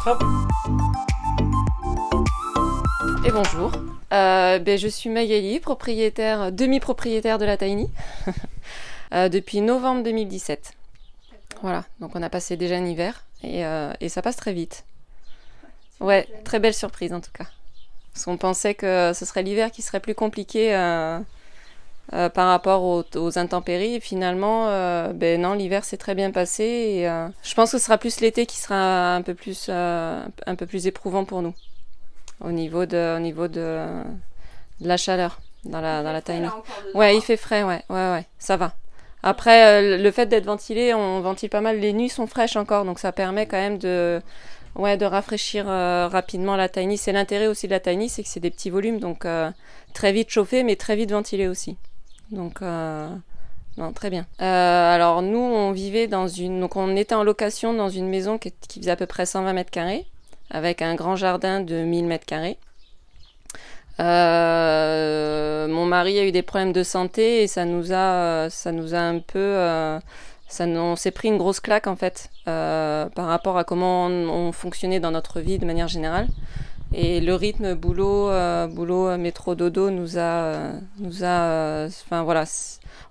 Hop. Et bonjour, je suis Magali, demi-propriétaire de la Tiny depuis novembre 2017. Voilà, donc on a passé déjà un hiver et ça passe très vite. Ouais, très belle surprise en tout cas. Parce qu'on pensait que ce serait l'hiver qui serait plus compliqué par rapport aux intempéries. Et finalement, non, l'hiver s'est très bien passé. Et, je pense que ce sera plus l'été qui sera un peu plus éprouvant pour nous. Au niveau de la chaleur dans la Tiny. Ouais, il fait frais, ouais, ça va. Après, le fait d'être ventilé, on ventile pas mal. Les nuits sont fraîches encore, donc ça permet quand même de rafraîchir rapidement la Tiny. C'est l'intérêt aussi de la Tiny, c'est que c'est des petits volumes, donc très vite chauffé, mais très vite ventilé aussi. Donc, non, très bien. Alors nous, on était en location dans une maison qui faisait à peu près 120 mètres carrés, avec un grand jardin de 1000 mètres carrés. Mon mari a eu des problèmes de santé et ça nous a un peu... on s'est pris une grosse claque en fait par rapport à comment on fonctionnait dans notre vie de manière générale. Et le rythme boulot, métro, dodo enfin voilà,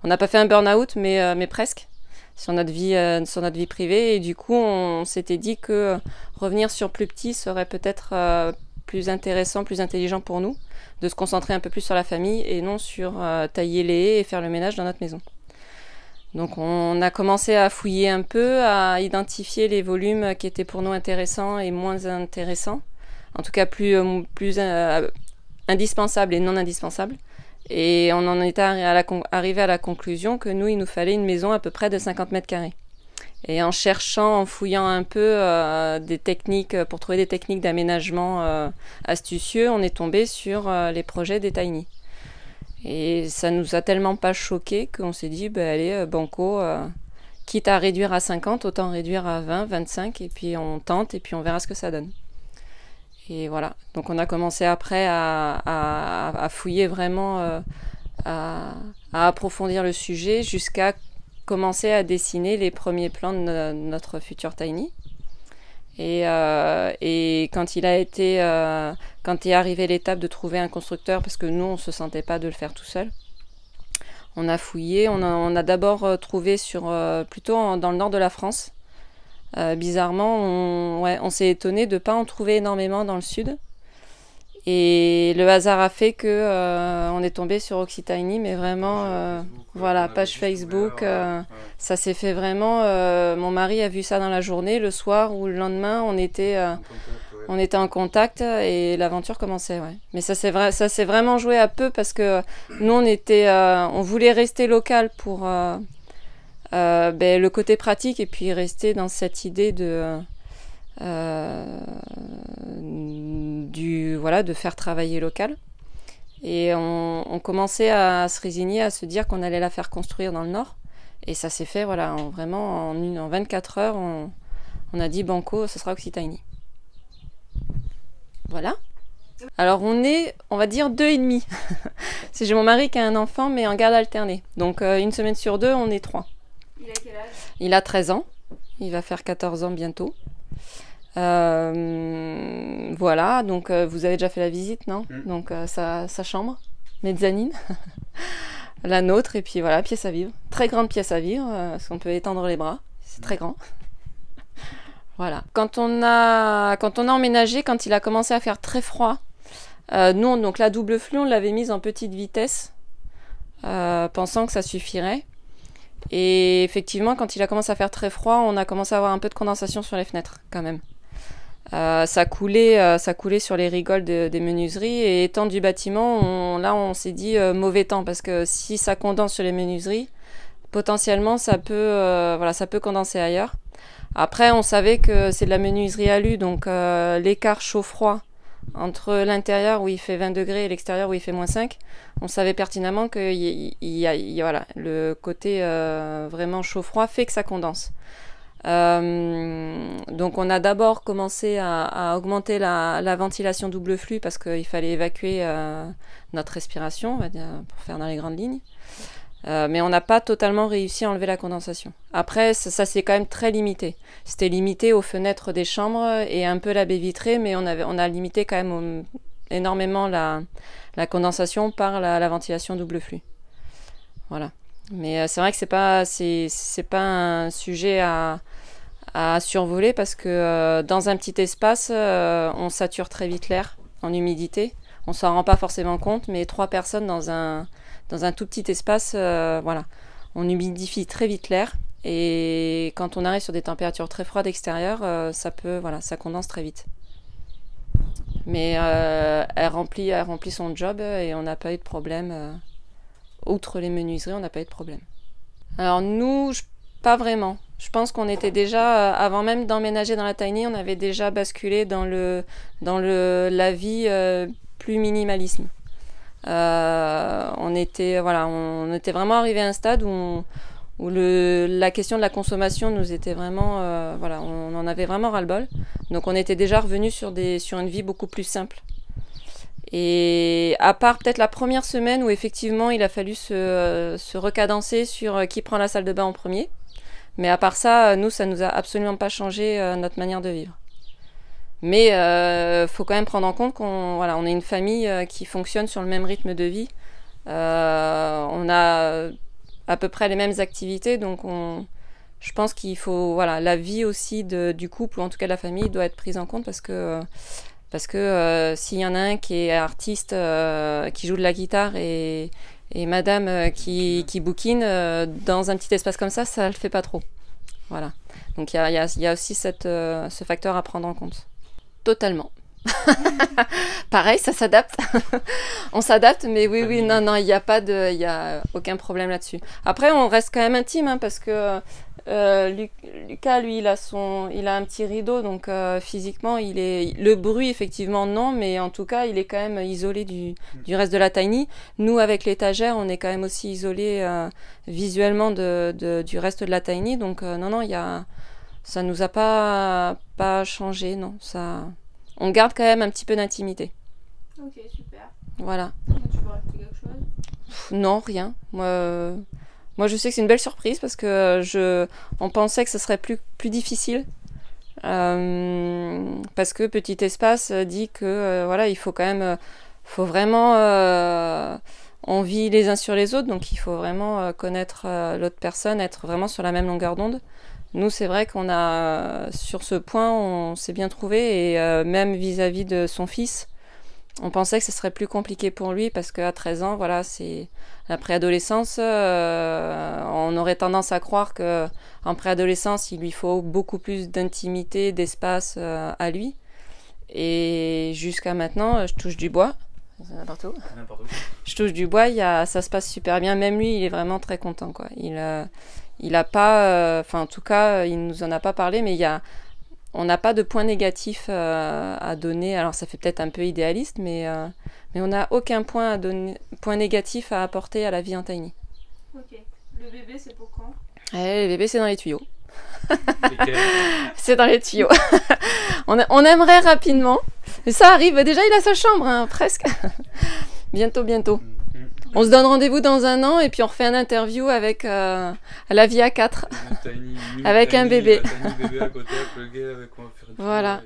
on n'a pas fait un burn-out mais presque sur notre vie privée. Et du coup, on s'était dit que revenir sur plus petit serait peut-être plus intéressant, plus intelligent pour nous, de se concentrer un peu plus sur la famille et non sur tailler les haies et faire le ménage dans notre maison. Donc on a commencé à fouiller un peu, à identifier les volumes qui étaient pour nous intéressants et moins intéressants, en tout cas plus indispensables et non indispensables. Et on en était arrivé à la conclusion que nous, il nous fallait une maison à peu près de 50 mètres carrés. Et en cherchant, en fouillant un peu des techniques, pour trouver des techniques d'aménagement astucieux, on est tombé sur les projets des Tiny. Et ça nous a tellement pas choqué qu'on s'est dit, allez, banco, quitte à réduire à 50, autant réduire à 20, 25, et puis on tente, et puis on verra ce que ça donne. Et voilà, donc on a commencé après à fouiller vraiment, à approfondir le sujet, jusqu'à commencer à dessiner les premiers plans de notre futur Tiny. Et quand quand est arrivée l'étape de trouver un constructeur, parce que nous on se sentait pas de le faire tout seul, on a fouillé, on a d'abord trouvé plutôt dans le nord de la France. Bizarrement, on s'est étonné de pas en trouver énormément dans le sud. Et le hasard a fait que on est tombé sur Oxytiny, mais vraiment, page Facebook, ça s'est fait vraiment. Mon mari a vu ça dans la journée, le soir ou le lendemain, on était en contact et l'aventure commençait. Ouais. Mais ça s'est vraiment joué à peu parce que nous on voulait rester local pour le côté pratique et puis rester dans cette idée de faire travailler local. Et on commençait à se résigner, à se dire qu'on allait la faire construire dans le nord. Et ça s'est fait, en 24 heures, on a dit banco, ce sera Oxytiny. Voilà. Alors on va dire 2,5. J'ai mon mari qui a un enfant, mais en garde alternée. Donc une semaine sur 2, on est 3. Il a quel âge ? Il a 13 ans. Il va faire 14 ans bientôt. Voilà, donc vous avez déjà fait la visite, non ? Donc sa chambre, mezzanine, la nôtre, et puis voilà, pièce à vivre. Très grande pièce à vivre, parce qu'on peut étendre les bras, c'est très grand. Voilà. Quand on a emménagé, quand il a commencé à faire très froid, nous, donc la double flue, on l'avait mise en petite vitesse, pensant que ça suffirait. Et effectivement, quand il a commencé à faire très froid, on a commencé à avoir un peu de condensation sur les fenêtres, quand même. Ça coulait sur les rigoles des menuiseries, et étant du bâtiment, on s'est dit mauvais temps, parce que si ça condense sur les menuiseries, potentiellement ça peut condenser ailleurs. Après, on savait que c'est de la menuiserie alu, donc l'écart chaud-froid entre l'intérieur où il fait 20 degrés et l'extérieur où il fait -5, on savait pertinemment que le côté vraiment chaud-froid fait que ça condense. Donc on a d'abord commencé à augmenter la ventilation double flux parce qu'il fallait évacuer notre respiration, on va dire, pour faire dans les grandes lignes. Mais on n'a pas totalement réussi à enlever la condensation. Après, ça c'est quand même très limité. C'était limité aux fenêtres des chambres et un peu la baie vitrée, mais on a limité quand même énormément la condensation par la ventilation double flux. Voilà. Mais c'est vrai que c'est pas un sujet à survoler parce que dans un petit espace, on sature très vite l'air en humidité. On s'en rend pas forcément compte, mais 3 personnes dans un tout petit espace, voilà, on humidifie très vite l'air et quand on arrive sur des températures très froides extérieures, ça condense très vite. Mais elle remplit son job et on n'a pas eu de problème. Outre les menuiseries, on n'a pas eu de problème. Alors nous, pas vraiment. Je pense qu'on était déjà, avant même d'emménager dans la tiny, on avait déjà basculé dans la vie plus minimalisme. On était vraiment arrivé à un stade où la question de la consommation nous était vraiment, on en avait vraiment ras-le-bol. Donc on était déjà revenu sur une vie beaucoup plus simple. Et à part peut-être la première semaine où effectivement il a fallu se recadencer sur qui prend la salle de bain en premier. Mais à part ça, nous, ça nous a absolument pas changé notre manière de vivre. Mais faut quand même prendre en compte qu'on est une famille qui fonctionne sur le même rythme de vie. On a à peu près les mêmes activités, donc je pense qu'il faut la vie aussi du couple ou en tout cas de la famille doit être prise en compte parce que s'il y en a un qui est artiste, qui joue de la guitare et madame qui bouquine dans un petit espace comme ça le fait pas trop. Voilà. Donc il y a aussi ce facteur à prendre en compte. Totalement. Pareil, ça s'adapte. On s'adapte, mais oui, non, il y a aucun problème là-dessus. Après, on reste quand même intime, hein, parce que Lucas, lui, il a un petit rideau, donc physiquement, le bruit, effectivement, non, mais en tout cas, il est quand même isolé du reste de la tiny. Nous, avec l'étagère, on est quand même aussi isolé visuellement du reste de la tiny, donc non, ça nous a pas changé, non, ça. On garde quand même un petit peu d'intimité. Ok, super. Voilà. Tu veux rajouter quelque chose ? Non, rien. Moi, je sais que c'est une belle surprise parce que on pensait que ce serait plus difficile. Parce que Petit Espace dit que il faut quand même, faut vraiment, on vit les uns sur les autres, donc il faut vraiment connaître l'autre personne, être vraiment sur la même longueur d'onde. Nous, c'est vrai qu'on a, sur ce point, on s'est bien trouvé et même vis-à-vis de son fils, on pensait que ce serait plus compliqué pour lui parce qu'à 13 ans, voilà, c'est la préadolescence. On aurait tendance à croire qu'en préadolescence, il lui faut beaucoup plus d'intimité, d'espace à lui. Et jusqu'à maintenant, je touche du bois. N'importe où. Je touche du bois, ça se passe super bien. Même lui, il est vraiment très content, quoi. Il a pas, en tout cas, il nous en a pas parlé, mais on n'a pas de point négatif à donner. Alors ça fait peut-être un peu idéaliste, mais on n'a aucun point négatif à apporter à la vie en tiny. Ok. Le bébé, c'est pour quand ? Le bébé, c'est dans les tuyaux. C'est dans les tuyaux. On aimerait rapidement, mais ça arrive. Déjà, il a sa chambre, hein, presque. Bientôt. On se donne rendez-vous dans 1 an et puis on refait un interview avec la vie à 4. Avec un bébé. Un bébé à côté, avec le gars, avec quoi faire. Voilà.